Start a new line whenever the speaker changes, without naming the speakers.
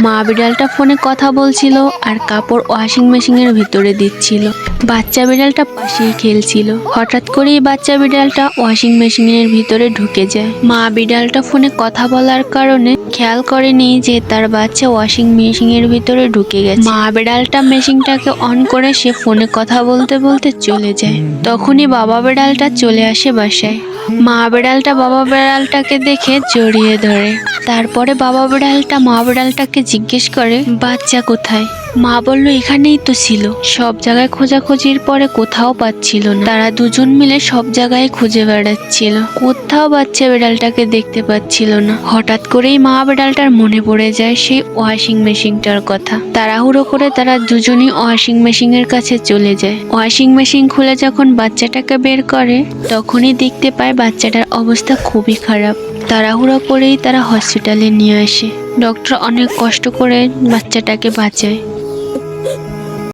মা বিড়ালটা ফোনে কথা বলছিল আর কাপড় ওয়াশিং মেশিনের ভিতরে দিচ্ছিল। বাচ্চা বিড়ালটা পাশেই খেলছিল। হঠাৎ করেই বাচ্চা বিড়ালটা ওয়াশিং মেশিনের ভিতরে ঢুকে যায়। মা বিড়ালটা ফোনে কথা বলার কারণে খেয়াল করেনি যে তার বাচ্চা ওয়াশিং মেশিনের ভিতরে ঢুকে গেছে। মা বিড়ালটা মেশিনটাকে অন করে সে ফোনে কথা বলতে বলতে চলে যায়। তখনই বাবা বিড়ালটা চলে আসে বাসায়। মা বিড়ালটা বাবা বিড়ালটাকে দেখে জড়িয়ে ধরে। তারপরে বাবা বিড়ালটা মা বিড়ালটাকে জিজ্ঞেস করে, বাচ্চা কোথায়? মা বলল, এখানেই তো ছিল। সব জায়গায় খোঁজাখুঁজির পরে কোথাও পাচ্ছিল না। তারা দুজন মিলে সব জায়গায় খুঁজে বেড়াচ্ছিল, কোথাও বাচ্চা বিড়ালটাকে দেখতে পাচ্ছিল না। হঠাৎ করেই মা বিড়ালটার মনে পড়ে যায় সেই ওয়াশিং মেশিনটার কথা। তাড়াহুড়ো করে তারা দুজনই ওয়াশিং মেশিনের কাছে চলে যায়। ওয়াশিং মেশিন খুলে যখন বাচ্চাটাকে বের করে তখনই দেখতে পায় বাচ্চাটার অবস্থা খুবই খারাপ। তাড়াহুড়ো করেই তারা হসপিটালে নিয়ে আসে। ডক্টর অনেক কষ্ট করে বাচ্চাটাকে বাঁচায়।